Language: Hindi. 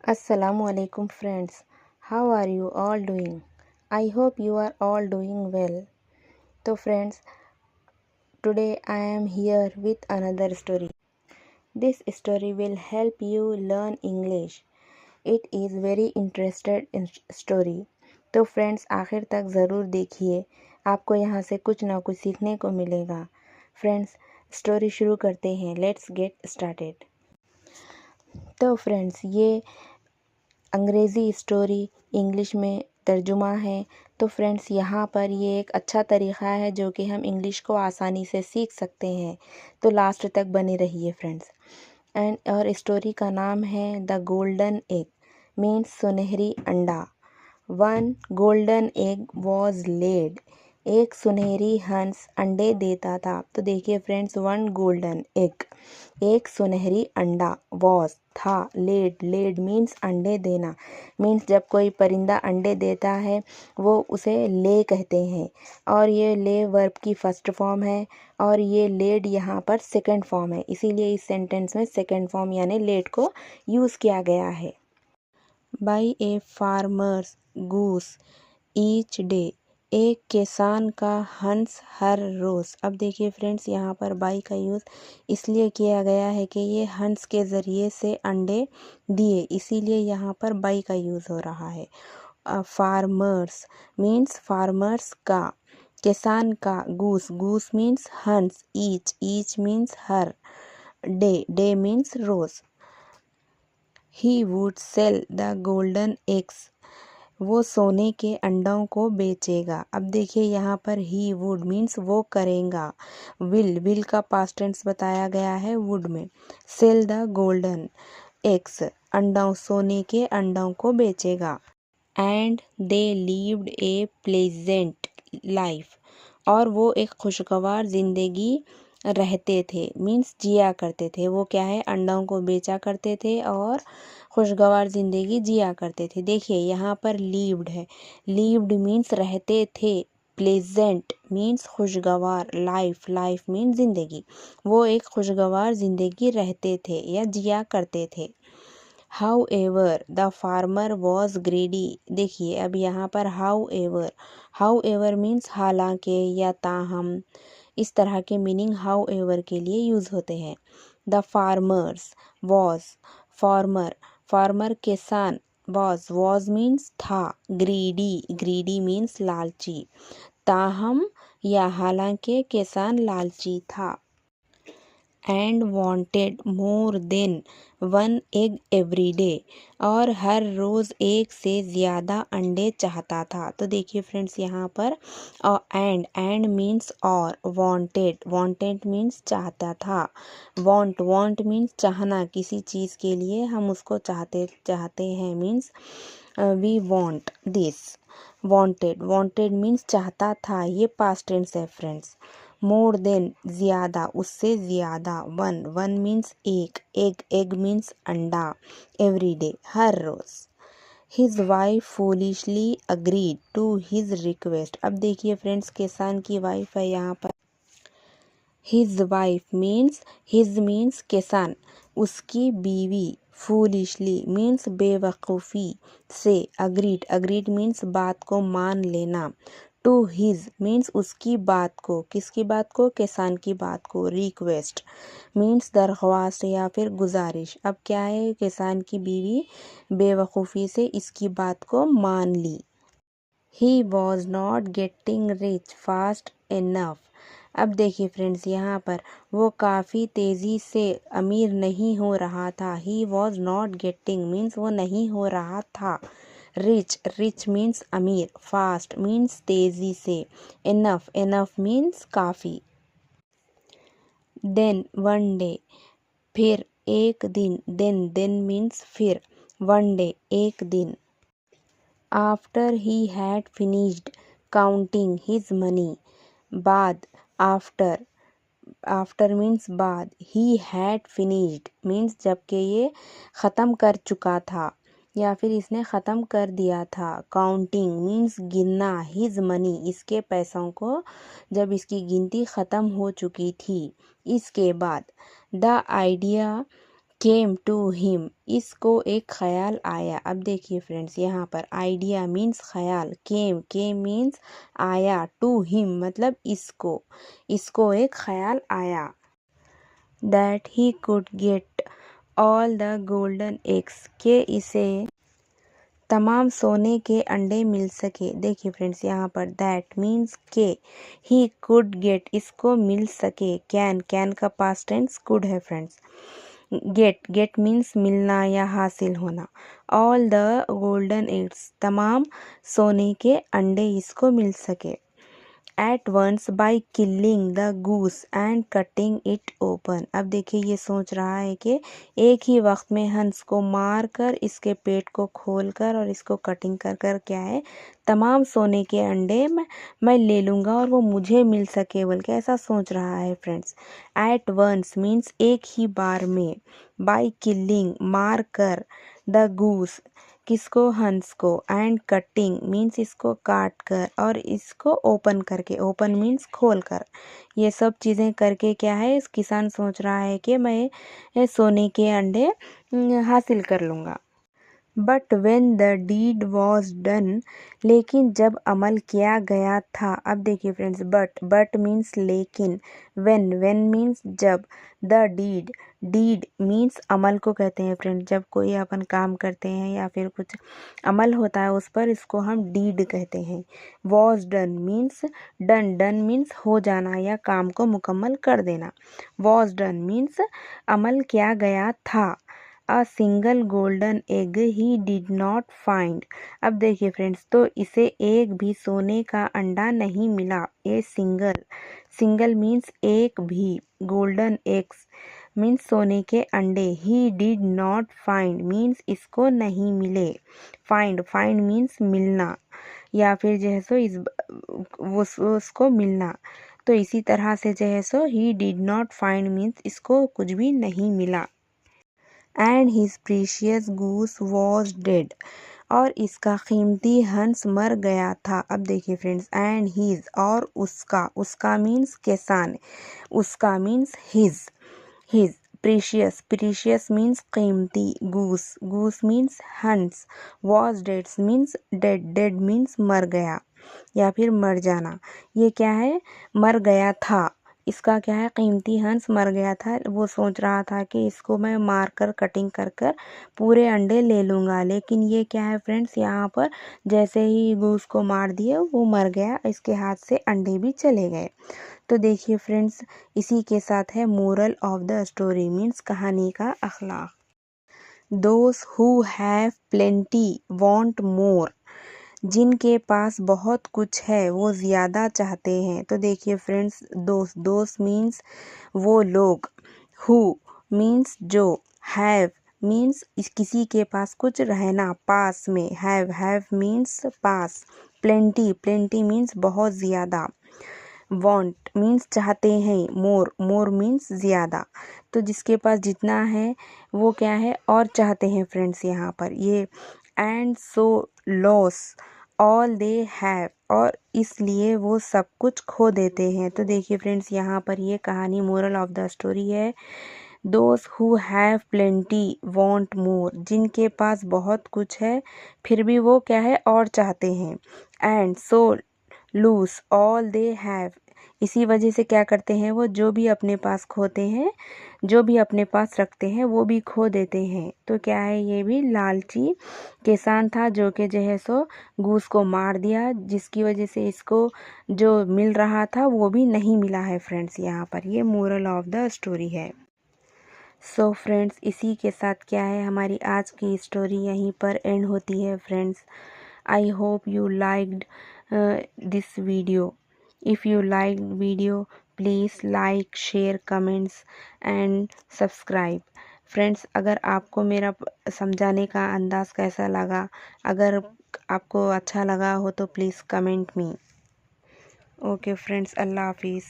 Assalamu alaikum friends. How are you all doing? I hope you are all doing well. So friends, today I am here with another story. This story will help you learn English. It is very interested in story. तो फ्रेंड्स आखिर तक ज़रूर देखिए, आपको यहाँ से कुछ ना कुछ सीखने को मिलेगा। फ्रेंड्स स्टोरी शुरू करते हैं। Let's get started. तो फ्रेंड्स ये अंग्रेज़ी स्टोरी इंग्लिश में तर्जुमा है। तो फ्रेंड्स यहाँ पर ये एक अच्छा तरीक़ा है जो कि हम इंग्लिश को आसानी से सीख सकते हैं। तो लास्ट तक बने रहिए फ्रेंड्स। और स्टोरी का नाम है द गोल्डन एग, मीन्स सुनहरी अंडा। One golden egg was laid, एक सुनहरी हंस अंडे देता था। तो देखिए फ्रेंड्स, वन गोल्डन एग, एक सुनहरी अंडा, वॉज था, लेड, लेड मीन्स अंडे देना, मीन्स जब कोई परिंदा अंडे देता है वो उसे ले कहते हैं। और ये ले वर्ब की फर्स्ट फॉर्म है और ये लेड यहाँ पर सेकंड फॉर्म है, इसीलिए इस सेंटेंस में सेकंड फॉर्म यानी लेड को यूज़ किया गया है। By A farmers goose each day, एक किसान का हंस हर रोज़। अब देखिए फ्रेंड्स, यहाँ पर बाई का यूज़ इसलिए किया गया है कि ये हंस के ज़रिए से अंडे दिए, इसीलिए यहाँ पर बाई का यूज़ हो रहा है। फार्मर्स मीन्स फार्मर्स का, किसान का, गूस, गूस मीन्स हंस, ईच मीन्स हर, डे मीन्स रोज़। He would sell the golden eggs, वो सोने के अंडों को बेचेगा। अब देखिए यहाँ पर ही वुड मीन्स वो करेगा, विल का पास्ट टेंस बताया गया है वुड में। सेल द गोल्डन एग्स, अंडों, सोने के अंडों को बेचेगा। And they lived A pleasant life, और वो एक खुशगवार ज़िंदगी रहते थे, मीन्स जिया करते थे। वो क्या है, अंडों को बेचा करते थे और खुशगवार ज़िंदगी जिया करते थे। देखिए यहाँ पर लीव्ड है, लीव्ड मीन्स रहते थे, प्लेजेंट मीन्स खुशगवार, लाइफ मीन्स ज़िंदगी। वो एक खुशगवार ज़िंदगी रहते थे या जिया करते थे। How ever the farmer was ग्रेडी, देखिए अब यहाँ पर हाउ एवर मीन्स हालांकि या ताहम, इस तरह के मीनिंग हाउ एवर के लिए यूज़ होते हैं। द फार्मर्स वॉज, फार्मर किसान, वॉज मीन्स था, ग्रीडी मीन्स लालची, ताहम या हालांकि किसान लालची था। And wanted more than one egg every day, और हर रोज़ एक से ज़्यादा अंडे चाहता था। तो देखिए फ्रेंड्स यहाँ पर एंड मीन्स और, वांटेड मीन्स चाहता था, वांट मीन्स चाहना, किसी चीज़ के लिए हम उसको चाहते हैं, means we want this. Wanted means चाहता था, ये पास्ट टेंस है फ्रेंड्स। मोर देन ज़्यादा, उससे ज़्यादा, वन मीन्स एक, एग मीन्स अंडा, एवरी डे हर रोज़। His wife foolishly agreed to his request. अब देखिए फ्रेंड्स, किसान की वाइफ है यहाँ पर, his wife means, his means किसान, उसकी बीवी, फूलिशली मीन्स बेवकूफ़ी से, अग्रीड मीन्स बात को मान लेना, टू हिज मीन्स उसकी बात को, किसकी बात को, किसान की बात को, रिक्वेस्ट मीन्स दरख्वास्त या फिर गुजारिश। अब क्या है, किसान की बीवी बेवकूफ़ी से इसकी बात को मान ली। He was not getting rich fast enough. अब देखिए फ्रेंड्स, यहाँ पर वो काफ़ी तेज़ी से अमीर नहीं हो रहा था। ही वॉज नॉट गेटिंग मीन्स वो नहीं हो रहा था रिच मीन्स अमीर, फास्ट मीन्स तेज़ी से, इनफ मीन्स काफ़ी। देन वन डे, फिर एक दिन, देन मीन्स फिर, वन डे एक दिन। After he had finished counting his money, बाद, आफ्टर मीन्स बाद, ही हैड फिनिश्ड मीन्स जबकि ये ख़त्म कर चुका था या फिर इसने ख़त्म कर दिया था, काउंटिंग मीन्स गिनना, हिज मनी इसके पैसों को, जब इसकी गिनती ख़त्म हो चुकी थी। इसके बाद the idea came to him, इसको एक ख्याल आया। अब देखिए फ्रेंड्स यहाँ पर आइडिया मीन्स ख्याल, केम मीन्स आया, टू हिम मतलब इसको एक ख्याल आया। That he could get all the golden eggs, के इसे तमाम सोने के अंडे मिल सके। देखिए फ्रेंड्स यहाँ पर दैट मीन्स के, ही कुड गेट इसको मिल सके, कैन का पास्ट टेंस कुड है फ्रेंड्स। गेट मीन्स मिलना या हासिल होना। ऑल द गोल्डन एग्स तमाम सोने के अंडे इसको मिल सके। At once by killing the goose and cutting it open, अब देखिए ये सोच रहा है कि एक ही वक्त में हंस को मार कर इसके पेट को खोल कर और इसको कटिंग कर कर क्या है तमाम सोने के अंडे मैं ले लूँगा और वो मुझे मिल सके बोल के ऐसा सोच रहा है फ्रेंड्स। एट वंस मीन्स एक ही बार में, बाय किलिंग मार कर, द गूस किसको हंस को, एंड कटिंग मीन्स इसको काट कर और इसको ओपन करके, ओपन मीन्स खोल कर, ये सब चीज़ें करके क्या है इस किसान सोच रहा है कि मैं सोने के अंडे हासिल कर लूँगा। But when the deed was done, लेकिन जब अमल किया गया था। अब देखिए फ्रेंड्स बट मीन्स लेकिन, वेन मीन्स जब, द डीड मीन्स अमल को कहते हैं फ्रेंड्स, जब कोई अपन काम करते हैं या फिर कुछ अमल होता है उस पर, इसको हम डीड कहते हैं। Was done means done means हो जाना या काम को मुकम्मल कर देना। वॉज डन मीन्स अमल किया गया था। A single golden egg he did not find, अब देखिए फ्रेंड्स तो इसे एक भी सोने का अंडा नहीं मिला। ए सिंगल मीन्स एक भी, गोल्डन एग्स मीन्स सोने के अंडे, ही डिड नॉट फाइंड मीन्स इसको नहीं मिले। फाइंड मीन्स मिलना या फिर जो है सो उसको मिलना। तो इसी तरह से जो है सो he did not find means इसको कुछ भी नहीं मिला। And his precious goose was dead, और इसका कीमती हंस मर गया था। अब देखिए फ्रेंड्स एंड हिज और उसका मीन्स किसान, उसका मीन्स हिज प्रीशियस मीन्स कीमती, गूस मीन्स हंस, was dead means dead means मर गया या फिर मर जाना। ये क्या है मर गया था, इसका क्या है कीमती हंस मर गया था। वो सोच रहा था कि इसको मैं मार कर कटिंग कर कर पूरे अंडे ले लूँगा, लेकिन ये क्या है फ्रेंड्स यहाँ पर जैसे ही गूस को मार दिए वो मर गया, इसके हाथ से अंडे भी चले गए। तो देखिए फ्रेंड्स इसी के साथ है moral of the story means कहानी का अखलाक। Those who have plenty want more, जिनके पास बहुत कुछ है वो ज़्यादा चाहते हैं। तो देखिए फ्रेंड्स दोस्त मीन्स वो लोग, हु मीन्स जो, हैव मीन्स किसी के पास कुछ रहना पास में, have means pass, plenty means बहुत ज़्यादा, वांट मीन्स चाहते हैं, मोर मीन्स ज़्यादा। तो जिसके पास जितना है वो क्या है और चाहते हैं फ्रेंड्स यहाँ पर ये। And so loss all they have, और इसलिए वो सब कुछ खो देते हैं। तो देखिए फ्रेंड्स यहाँ पर ये कहानी मोरल ऑफ द स्टोरी है, those who have plenty want more, जिनके पास बहुत कुछ है फिर भी वो क्या है और चाहते हैं। And so lose all they have, इसी वजह से क्या करते हैं वो जो भी अपने पास खोते हैं, जो भी अपने पास रखते हैं वो भी खो देते हैं। तो क्या है ये भी लालची किसान था जो कि जो है सो गूस को मार दिया, जिसकी वजह से इसको जो मिल रहा था वो भी नहीं मिला है फ्रेंड्स। यहाँ पर ये मोरल ऑफ द स्टोरी है। सो फ्रेंड्स इसी के साथ क्या है हमारी आज की स्टोरी यहीं पर एंड होती है friends. I hope you liked this video. If you like video, please like, share, comments and subscribe. Friends अगर आपको मेरा समझाने का अंदाज़ कैसा लगा, अगर आपको अच्छा लगा हो तो please comment me. Okay friends, अल्लाह हाफिज़।